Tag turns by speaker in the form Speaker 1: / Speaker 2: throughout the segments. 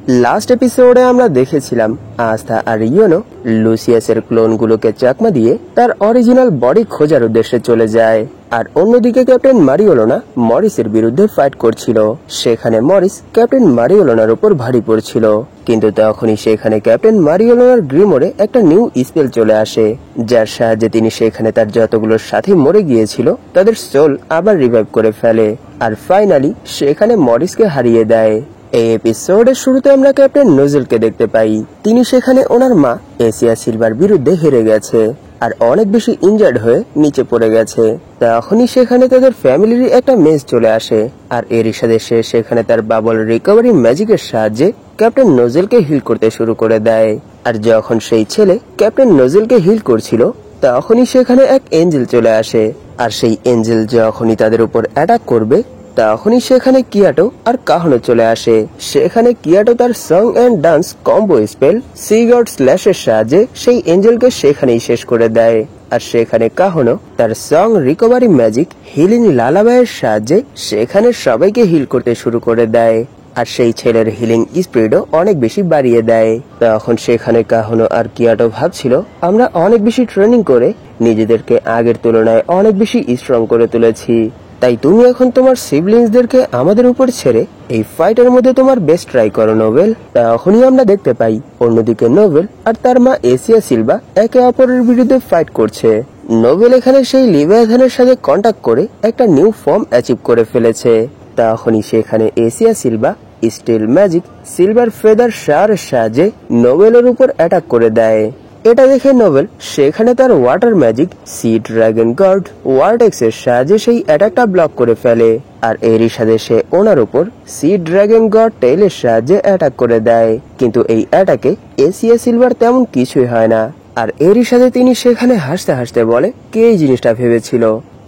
Speaker 1: Last এপিসোডে আমরা দেখেছিলাম আস্থা আর ইয়োনো লুসিয়াসের ক্লোনগুলোকে চাকমা দিয়ে তার অরিজিনাল বডি খোঁজার উদ্দেশ্যে চলে যায়। আর অন্যদিকে ক্যাপ্টেন মারিওলোনা মরিসের বিরুদ্ধে ফাইট করছিল। সেখানে মরিস ক্যাপ্টেন মারিওলোনার উপর ভারী পড়ছিল, কিন্তু তখনই সেখানে ক্যাপ্টেন মারিওলোনার গ্রিমোরে একটা নিউ স্পেল চলে আসে, যার সাহায্যে তিনি সেখানে তার যতগুলো সাথী মরে গিয়েছিল তাদের সোল আবার রিভাইভ করে ফেলে আর ফাইনালি সেখানে মরিসকে হারিয়ে দেয়। এই এপিসোডের শুরুতে আমরা ক্যাপ্টেন নোজেলকে দেখতে পাই। তিনি সেখানে ওনার মা এসিয়া সিলভার বিরুদ্ধে হেরে গেছে আর অনেক বেশি ইনজার্ড হয়ে নিচে পড়ে গেছে। তখনই সেখানে তাদের ফ্যামিলির একটা মেস চলে আসে আর এরই সাথে সে সেখানে তার বাবল রিকভারি ম্যাজিকের সাহায্যে ক্যাপ্টেন নোজেলকে হিল করতে শুরু করে দেয়। আর যখন সেই ছেলে ক্যাপ্টেন নোজেলকে হিল করছিল তখনই সেখানে এক এঞ্জেল চলে আসে। আর সেই এঞ্জেল যখনই তাদের উপর অ্যাটাক করবে তখনই সেখানে কিয়াটো আর কাহনো চলে আসে। সেখানে কিয়াটো তার song and dance combo spell sea god স্ল্যাশের সাহায্যে সেই এঞ্জেলকে সেখানেই শেষ করে দেয়। আর সেখানে কাহনো তার সং রিকভারি ম্যাজিক হিলিং লালাবাইয়ের সাহায্যে সেখানে সবাইকে হিল করতে শুরু করে দেয় আর সেই ছেলের হিলিং স্পিডও অনেক বেশি বাড়িয়ে দেয়। তখন সেখানে কাহনো আর কিয়াটো ভাবছিল, আমরা অনেক বেশি ট্রেনিং করে নিজেদেরকে আগের তুলনায় অনেক বেশি স্ট্রং করে তুলেছি, তাই তুমি এখন তোমার সিবলিংসদেরকে আমাদের উপর ছেড়ে এই ফাইটের মধ্যে তোমার বেস্ট ট্রাই করো নোবেল। তখনই আমরা দেখতে পাই অন্যদিকে নোবেল আর তার মা এসিয়া সিলভা একে অপরের বিরুদ্ধে ফাইট করছে। নোবেল এখানে সেই লিভিয়াথানের সাথে কন্ট্যাক্ট করে একটা নিউ ফর্ম অ্যাচিভ করে ফেলেছে। তখনই সেখানে এসিয়া সিলভা স্টিল ম্যাজিক সিলভার ফেদার শাওয়ারের সাহায্যে নোবেলের উপর অ্যাটাক করে দেয়। এটা দেখে নোবেল সেখানে তার water magic sea dragon god vortex এর সাহায্যে সেই অ্যাটাকটা ব্লক করে ফেলে আর এরই সাথে সে ওনার উপর সি ড্রাগন গড টেইলের সাহায্যে অ্যাটাক করে দেয়। কিন্তু এই অ্যাটাকে এসিয়া সিলভার তেমন কিছুই হয় না। আর এরই সাথে তিনি সেখানে হাসতে হাসতে বলে, কে এই জিনিসটা ভেবেছিল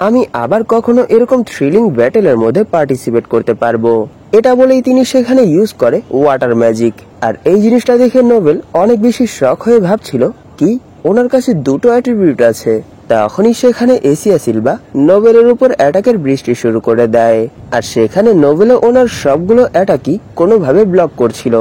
Speaker 1: আমি আবার কখনো এরকম থ্রিলিং ব্যাটেলের মধ্যে পার্টিসিপেট করতে পারবো। এটা বলেই তিনি সেখানে ইউজ করে ওয়াটার ম্যাজিক। আর এই জিনিসটা দেখে নোবেল অনেক বেশি শক হয়ে ভাবছিল, কি ওনার কাছে দুটো অ্যাট্রিবিউট আছে। তখনই সেখানে এসিয়া সিলভা নোবেলের উপর অ্যাটাকের বৃষ্টি শুরু করে দেয় আর সেখানে নোবেলও ওনার সবগুলো অ্যাটাকই কোনোভাবে ব্লক করছিল।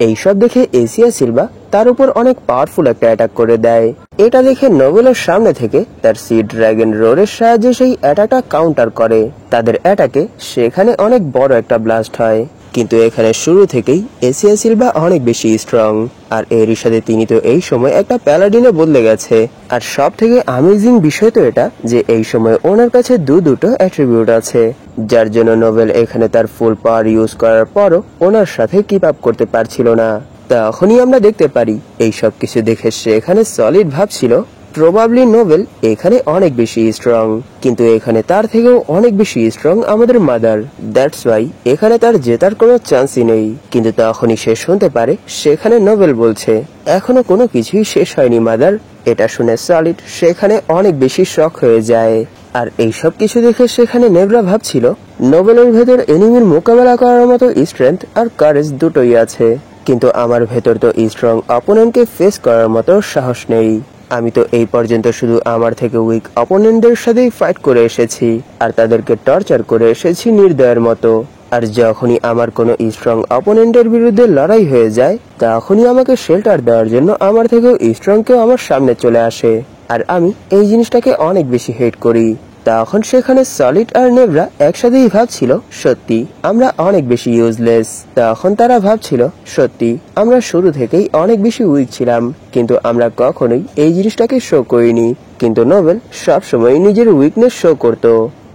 Speaker 1: এইসব দেখে এসিয়া সিলভা তার উপর অনেক পাওয়ারফুল একটা অ্যাটাক করে দেয়। এটা দেখে নোবেলের সামনে থেকে তার সি ড্রাগন রোরের সাহায্যে সেই অ্যাটাকটা কাউন্টার করে। তাদের অ্যাটাকে সেখানে অনেক বড় একটা ব্লাস্ট হয়, কিন্তু এখানে শুরু থেকেই এসিয়া সিলভা অনেক বেশি স্ট্রং আর এরই সাথে তিনি তো এই সময় একটা প্যালাডিনে বদলে গেছে। আর সব থেকে অ্যামেজিং বিষয় তো এটা যে এই সময় ওনার কাছে দুটো অ্যাট্রিবিউট আছে, যার জন্য নোবেল এখানে তার ফুল পাওয়ার ইউজ করার পরও ওনার সাথে কিপ আপ করতে পারছিল না। তখনই আমরা দেখতে পারি এই সব কিছু দেখে সে এখানে সলিড ভাবছিল, প্রবাবলি নোবেল এখানে অনেক বেশি স্ট্রং, কিন্তু এখানে তার থেকেও অনেক বেশি স্ট্রং আমাদের মাদার। দ্যাটস ওয়াই এখানে তার জেতার কোনো চান্সই নেই। কিন্তু তখনই সে শুনতে পারে সেখানে নোবেল বলছে, এখনো কোনো কিছুই শেষ হয়নি মাদার। এটা শুনে সলিড সেখানে অনেক বেশি শক হয়ে যায়। আর এই সব কিছু দেখে সেখানে নেভরা ভাবছিল, নোবেলের ভেতর এনিমির মোকাবেলা করার মতো স্ট্রেংথ আর কারেজ দুটোই আছে, কিন্তু আমার ভেতর তো স্ট্রং অপোনেন্টকে ফেস করার মতো সাহস নেই। আমি তো এই পর্যন্ত শুধু আমার থেকে উইক অপোনেন্টদের সাথেই ফাইট করে এসেছি আর তাদেরকে টর্চার করে এসেছি নির্দয়ের মতো। আর যখনই আমার কোনো স্ট্রং অপোনেন্টের বিরুদ্ধে লড়াই হয়ে যায় তখনই আমাকে শেল্টার দেওয়ার জন্য আমার থেকেও স্ট্রং কেউ আমার সামনে চলে আসে আর আমি এই জিনিসটাকে অনেক বেশি হেট করি। তখন সেখানে সলিড আর নেভরা একসাথেই ভাবছিল, সত্যি আমরা অনেক বেশি ইউজলেস। তখন তারা ভাবছিল, সত্যি আমরা শুরু থেকেই অনেক বেশি উইক ছিলাম, কিন্তু আমরা কখনোই এই জিনিসটাকে শো করিনি। কিন্তু নোবেল সবসময় নিজের উইকনেস শো করত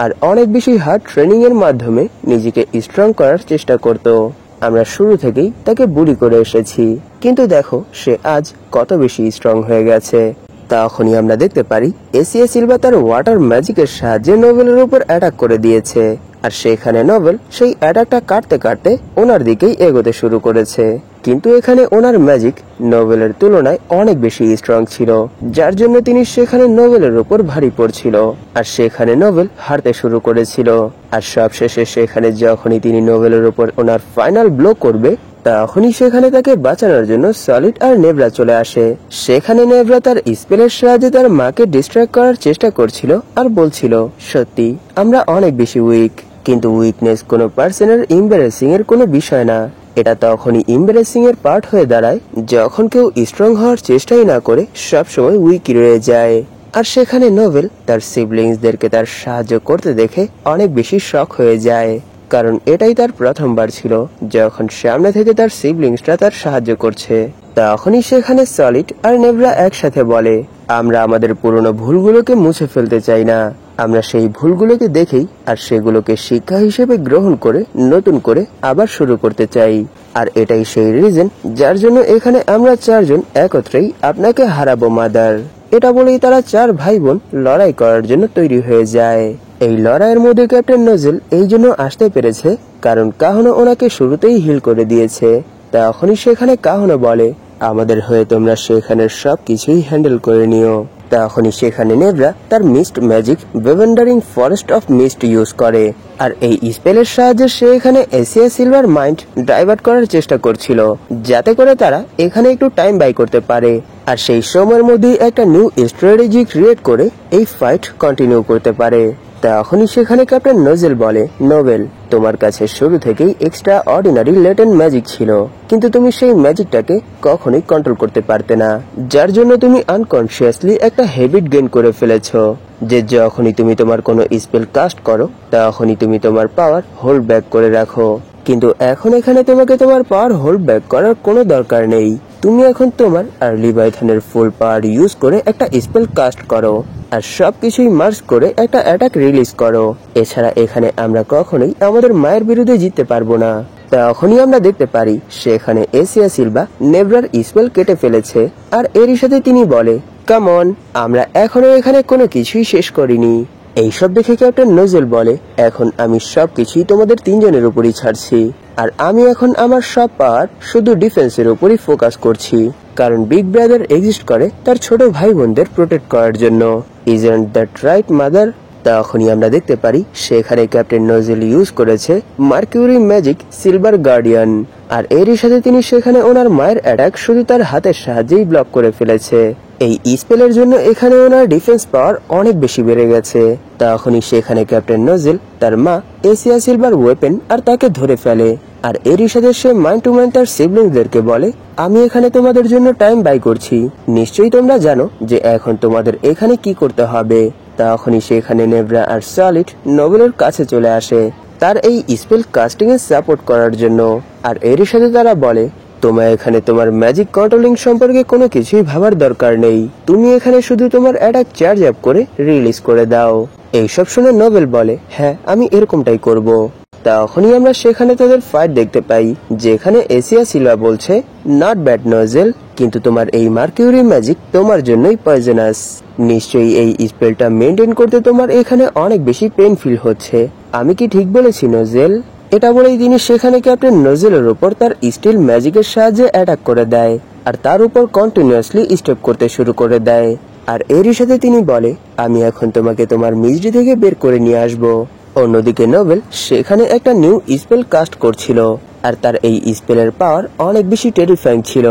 Speaker 1: আর অনেক বেশি হার্ড ট্রেনিং এর মাধ্যমে নিজেকে স্ট্রং করার চেষ্টা করত। আমরা শুরু থেকেই তাকে বুলি করে এসেছি, কিন্তু দেখো সে আজ কত বেশি স্ট্রং হয়ে গেছে। তখনই আমরা দেখতে পারি এসিয়া সিলভা তার ওয়াটার ম্যাজিকের সাহায্যে নোবেলের উপর অ্যাটাক করে দিয়েছে আর সেখানে নোবেল সেই অ্যাটাকটা কাটতে কাটতে ওনার দিকেই এগোতে শুরু করেছে। কিন্তু এখানে ওনার ম্যাজিক নোবেলের তুলনায় অনেক বেশি স্ট্রং ছিল, যার জন্য তিনি সেখানে নোবেলের উপর ভারী পড়ছিল আর সেখানে নোবেল হারতে শুরু করেছিল। আর সবশেষে সেখানে যখনই তিনি নোবেলের উপর ওনার ফাইনাল ব্লো করবে তখনই সেখানে তাকে বাঁচানোর জন্য সলিড আর নেভরা চলে আসে। সেখানে নেভরা তার স্পেলের সাহায্যে তার মাকে ডিস্ট্র্যাক্ট করার চেষ্টা করছিল আর বলছিল, সত্যি আমরা অনেক বেশি উইক, কিন্তু উইকনেস কোনো পার্সনের এম্বারেসিং এর কোনো বিষয় না। এটা তখনই ইম্বারেসিং এর পার্ট হয়ে দাঁড়ায় যখন কেউ স্ট্রং হওয়ার চেষ্টাই না করে সবসময় উইক রয়ে যায়। আর সেখানে নোবেল তার সিবলিংসদেরকে তার সাহায্য করতে দেখে অনেক বেশি শক হয়ে যায়, কারণ এটাই তার প্রথমবার ছিল যখন সামনে থেকে তার সিবলিংসরা তার সাহায্য করছে। তখনই সেখানে সলিড আর নেভরা একসাথে বলে, আমরা আমাদের পুরনো ভুলগুলোকে মুছে ফেলতে চাই না, আমরা সেই ভুলগুলোকে দেখেই আর সেগুলোকে শিক্ষা হিসেবে গ্রহণ করে নতুন করে আবার শুরু করতে চাই। আর এটাই সেই রিজন যার জন্য এখানে আমরা চারজন একত্রেই আপনাকে হারাবো মাদার। এটা বলেই তারা চার ভাই বোন লড়াই করার জন্য তৈরি হয়ে যায়। এই লড়াইয়ের মধ্যে ক্যাপ্টেন নোজেল এই জন্য আসতে পেরেছে কারণ কাহনো ওনাকে শুরুতেই হিল করে দিয়েছে। তখনই সেখানে কাহনো বলে, আমাদের হয়ে তোমরা সেখানের সবকিছুই হ্যান্ডেল করে নিও। তখনই সেখানে নেভরা তার mist magic bewildering forest of mist use করে, আর এই স্পেলের সাহায্যে সে এখানে এসিয়া সিলভার মাইন্ড ডাইভার্ট করার চেষ্টা করছিল যাতে করে তারা এখানে একটু টাইম বাই করতে পারে, আর সেই সময়ের মধ্যেই একটা নিউ স্ট্র্যাটেজি ক্রিয়েট করে এই ফাইট কন্টিনিউ করতে পারে। তখনই সেখানে ক্যাপ্টেন নোজেল বলে, নোবেল, তোমার কাছে শুরু থেকেই এক্সট্রা অর্ডিনারি লেটেন্ট ম্যাজিক ছিল, কিন্তু তুমি সেই ম্যাজিকটাকে কখনোই কন্ট্রোল করতে পারতে না, যার জন্য তুমি আনকনসিয়াসলি একটা হ্যাবিট গেইন করে ফেলেছো যে যখনই তুমি তোমার কোনো স্পেল কাস্ট করো তখনই তুমি তোমার পাওয়ার হোল্ড ব্যাক করে রাখো। কিন্তু এখন এখানে তোমাকে তোমার পাওয়ার হোল্ড ব্যাক করার কোনো দরকার নেই, তুমি এখন তোমার আর লিভাইথানের ফুল পাওয়ার ইউজ করে একটা স্পেল কাস্ট করো আর সবকিছুই মার্জ করে একটা অ্যাটাক রিলিজ করো। এছাড়া এখানে আমরা কখনোই আমাদের মায়ের বিরুদ্ধে জিততে পারবো না। তখনই আমরা দেখতে পারি সেখানে এসিয়া সিলভা নেভরার স্পেল কেটে ফেলেছে, আর এরই সাথে তিনি বলে, কাম অন, আমরা এখনো এখানে কোনো কিছুই শেষ করিনি। এইসব দেখে ক্যাপ্টেন নোজেল বলে, এখন আমি সবকিছুই তোমাদের তিনজনের উপরই ছাড়ছি, আর আমি এখন আমার সব পাওয়ার শুধু ডিফেন্সের উপরই ফোকাস করছি, কারণ বিগ ব্রাদার এক্সিস্ট করে তার ছোট ভাই বোনদের প্রোটেক্ট করার জন্য। Isn't that right mother? তখনই আমরা দেখতে পারি সেখানে ক্যাপ্টেন নোজেল ইউজ করেছে মার্কিউরি ম্যাজিক সিলভার গার্ডিয়ান, আর এরই সাথে তিনি সেখানে ওনার মায়ের অ্যাটাক শুধু তার হাতের সাহায্যেই ব্লক করে ফেলেছে। এই স্পেলের জন্য এখানে ওনার ডিফেন্স পাওয়ার অনেক বেশি বেড়ে গেছে। তখনই সেখানে ক্যাপ্টেন নোজেল তার মা এসিয়া সিলভার ওয়েপেন আর তাকে ধরে ফেলে, আর এরই সাথে সে মাইন্ড টু মাইন্ড তার সিবলিংসদেরকে বলে, আমি এখানে তোমাদের জন্য টাইম বাই করছি, নিশ্চয়ই তোমরা জানো যে এখন তোমাদের এখানে কি করতে হবে। তখনই সেখানে নেভরা আর সলিড নোবেলের কাছে চলে আসে তার এই স্পেল কাস্টিং এ সাপোর্ট করার জন্য, আর এরই সাথে তারা বলে, তোমার এখানে তোমার ম্যাজিক কন্ট্রোলিং সম্পর্কে কোনো কিছুই ভাবার দরকার নেই, তুমি এখানে শুধু তোমার অ্যাটাক চার্জ আপ করে রিলিজ করে দাও। এইসব শুনে নোবেল বলে, হ্যাঁ আমি এরকমটাই করব। তখনই আমরা সেখানে তাদের ফাইট দেখতে পাই যেখানে এসিয়া সিলভা বলছে, নট ব্যাড নোজেল, কিন্তু তোমার এই মার্কিউরি ম্যাজিক তোমার জন্যই পয়জনাস, নিশ্চয়ই এই স্পেলটা মেনটেন করতে তোমার এখানে অনেক বেশি পেন ফিল হচ্ছে, আমি কি ঠিক বলেছি নোজেল? এটা বলেই তিনি সেখানে ক্যাপ্টেন নোজেলের উপর তার স্টিল ম্যাজিকের সাহায্যে অ্যাটাক করে দেয়, আর তার উপর কন্টিনিউয়াসলি স্টেপ করতে শুরু করে দেয়। আর এরই সাথে তিনি বলে, আমি এখন তোমাকে তোমার মিজরি থেকে বের করে নিয়ে আসবো। অন্যদিকে নোবেল সেখানে একটা নিউ স্পেল কাস্ট করছিল, আর তার এই স্পেলের পাওয়ার অনেক বেশি টেরিফাইং ছিল,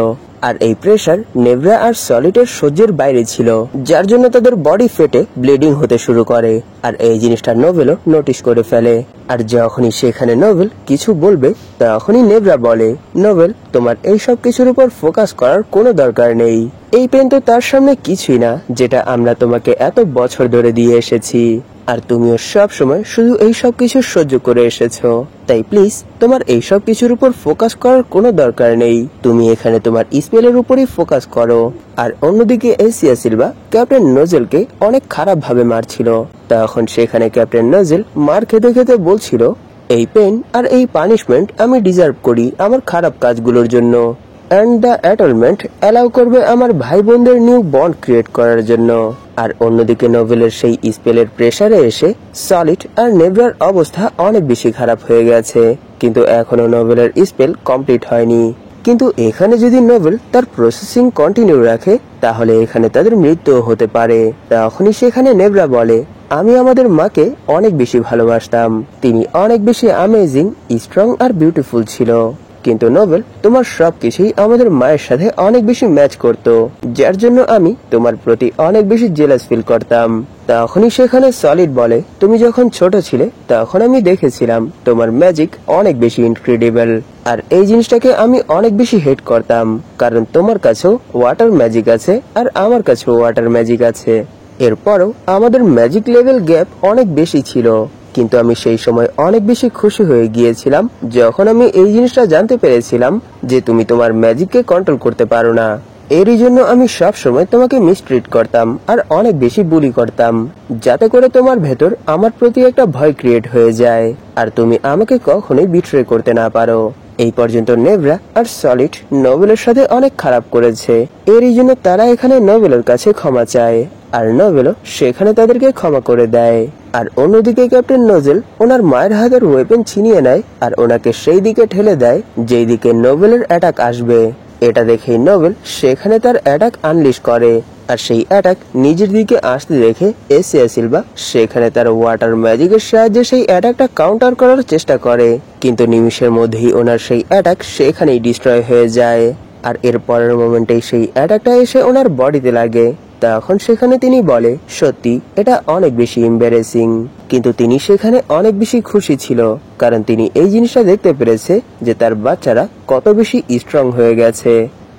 Speaker 1: আর এই প্রেসার নেভরা আর সলিডের সহ্যের বাইরে ছিল, যার জন্য তাদের বডি ফেটে ব্লিডিং হতে শুরু করে, আর এই জিনিসটা নোবেলও নোটিস করে ফেলে। আর যখনই সেখানে নোবেল কিছু বলবে তখনই নেভরা বলে, নোবেল, তোমার এই সব কিছুর উপর ফোকাস করার কোনো দরকার নেই, এই পেন তো তার সামনে কিছুই না যেটা আমরা তোমাকে এত বছর ধরে দিয়ে এসেছি, আর তুমিও সব সময় শুধু এই সব কিছু সহ্য করে এসেছো, তাই প্লিজ তোমার এই সব কিছুর উপর ফোকাস করার কোনো দরকার নেই, তুমি এখানে তোমার স্পেলের উপরই ফোকাস করো। আর অন্যদিকে এসিয়া সিলভা ক্যাপ্টেন নোজেলকে অনেক খারাপ ভাবে মারছিল, তখন সেখানে ক্যাপ্টেন নোজেল মার খেতে খেতে বলছিল, এই পেন আর এই পানিশমেন্ট আমি ডিজার্ভ করি আমার খারাপ কাজগুলোর জন্য, এন্ড দ্য অ্যাটলমেন্ট অ্যালাউ করবে আমার ভাই বোনদের নিউ বন্ড ক্রিয়েট করার জন্য। আর অন্যদিকে নোবেলের সেই স্পেলের প্রেসারে এসে সলিড আর নেভরার অবস্থা অনেক বেশি খারাপ হয়ে গেছে, কিন্তু এখনো নোবেলের স্পেল কমপ্লিট হয়নি। কিন্তু এখানে যদি নোবেল তার প্রসেসিং কন্টিনিউ রাখে তাহলে এখানে তাদের মৃত্যুও হতে পারে। তখনই সেখানে নেভরা বলে, আমি আমাদের মাকে অনেক বেশি ভালোবাসতাম, তিনি অনেক বেশি অ্যামেজিং, স্ট্রং আর বিউটিফুল ছিল, কিন্তু নোবেল, তোমার সবকিছুই আমাদের মায়ের সাথে অনেক বেশি ম্যাচ করত, যার জন্য আমি তোমার প্রতি অনেক বেশি জেলাস ফিল করতাম। তখনই সেখানে সলিড বলে, তুমি যখন ছোট ছিলে তখন আমি দেখেছিলাম তোমার ম্যাজিক অনেক বেশি ইনক্রেডিবল, আর এই জিনিসটাকে আমি অনেক বেশি হেট করতাম, কারণ তোমার কাছেও ওয়াটার ম্যাজিক আছে আর আমার কাছেও ওয়াটার ম্যাজিক আছে। এরপরও আমাদের ম্যাজিক লেভেল গ্যাপ অনেক বেশি ছিল, কিন্তু আমি সেই সময় অনেক বেশি খুশি হয়ে গিয়েছিলাম যখন আমি এই জিনিসটা জানতে পেরেছিলাম যে তুমি তোমার ম্যাজিককে কন্ট্রোল করতে পারো না। এরই জন্য আমি সব সময় তোমাকে মিসট্রিট করতাম আর অনেক বেশি বুলি করতাম, যাতে করে তোমার ভেতর আমার প্রতি একটা ভয় ক্রিয়েট হয়ে যায় আর তুমি আমাকে কখনোই বিট্রে করতে না পারো। এই পর্যন্ত নেভরা আর সলিড নোবেলের সাথে অনেক খারাপ করেছে, এরই জন্য তারা এখানে নোবেলের কাছে ক্ষমা চায়, আর নোবেলও সেখানে তাদেরকে ক্ষমা করে দেয়। আর অন্যদিকে ক্যাপ্টেন নোজেল ওনার মায়ের হাতের ওয়েপেন ছিনিয়ে নেয় আর ওনাকে সেই দিকে ঠেলে দেয় যেই দিকে নোবেলের অ্যাটাক আসবে। এটা দেখেই নোবেল সেখানে তার অ্যাটাক আনলিশ করে, আর সেই অ্যাটাক নিজের দিকে আসতে দেখে এসিয়া সিলভা সেখানে তার ওয়াটার ম্যাজিকের সাহায্যে সেই অ্যাটাকটা কাউন্টার করার চেষ্টা করে, কিন্তু নিমিষের মধ্যেই ওনার সেই অ্যাটাক সেখানেই ডিস্ট্রয় হয়ে যায়। আর এর পরের মোমেন্টেই সেই অ্যাটাকটা এসে ওনার বডিতে লাগে। তখন সেখানে তিনি বলে, সত্যি এটা অনেক বেশি এম্বারেসিং, কিন্তু তিনি সেখানে অনেক বেশি খুশি ছিল, কারণ তিনি এই জিনিসটা দেখতে পেরেছে যে তার বাচ্চারা কত বেশি স্ট্রং হয়ে গেছে,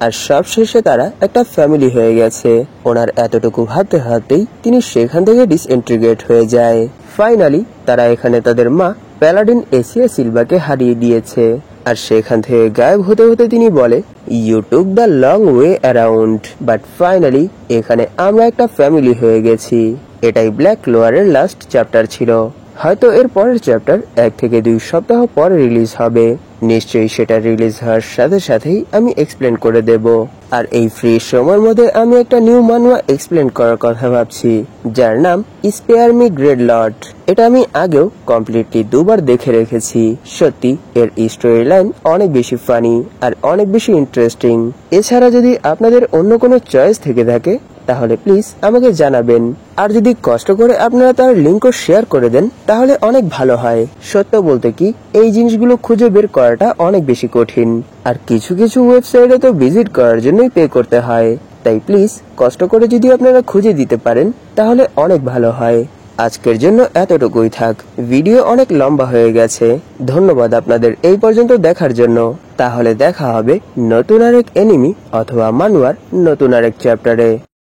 Speaker 1: আর সবশেষে তারা একটা ফ্যামিলি হয়ে গেছে। ওনার এতটুকু ভাবতে ভাবতেই তিনি সেখান থেকে ডিসইন্টিগ্রেট হয়ে যায়। ফাইনালি তারা এখানে তাদের মা প্যালাডিন এসিয়া সিলভাকে হারিয়ে দিয়েছে, আর সেখান থেকে গায়েব হতে হতে তিনি বলে, you took the long way around, but finally এখানে আমরা একটা ফ্যামিলি হয়ে গেছি। এটাই ব্ল্যাক লোয়ারের লাস্ট চ্যাপ্টার ছিল। হয়তো এর পরের চ্যাপ্টার 1 থেকে 2 সপ্তাহ পরে রিলিজ হবে, নিশ্চয়ই সেটা রিলিজ হওয়ার সাথে সাথেই আমি এক্সপ্লেন করে দেব। আর এই ফ্রি সময়ের মধ্যে আমি একটা নিউ মানওয়া এক্সপ্লেন করার কথা ভাবছি, যার নাম স্পেয়ার মি গ্রেট লর্ড। এটা আমি আগেও কমপ্লিটলি 2 বার দেখে রেখেছি। সত্যি এর স্টোরি লাইন অনেক বেশি ফানি আর অনেক বেশি ইন্টারেস্টিং। এছাড়া যদি আপনাদের অন্য কোনো চয়েস থেকে থাকে তাহলে প্লিজ আমাকে জানাবেন, আর যদি কষ্ট করে আপনারা তার লিঙ্কও শেয়ার করে দেন তাহলে অনেক ভালো হয়। সত্য বলতে কি, এই জিনিসগুলো খুঁজে বের করাটা অনেক বেশি কঠিন, আর কিছু কিছু ওয়েবসাইটে তো ভিজিট করার জন্যই পে করতে হয়, তাই প্লিজ কষ্ট করে যদি আপনারা খুঁজে দিতে পারেন তাহলে অনেক ভালো হয়। আজকের জন্য এতটুকুই থাক, ভিডিও অনেক লম্বা হয়ে গেছে। ধন্যবাদ আপনাদের এই পর্যন্ত দেখার জন্য। তাহলে দেখা হবে নতুন আরেক এনিমি অথবা মানওয়ার নতুন আরেক চ্যাপ্টারে।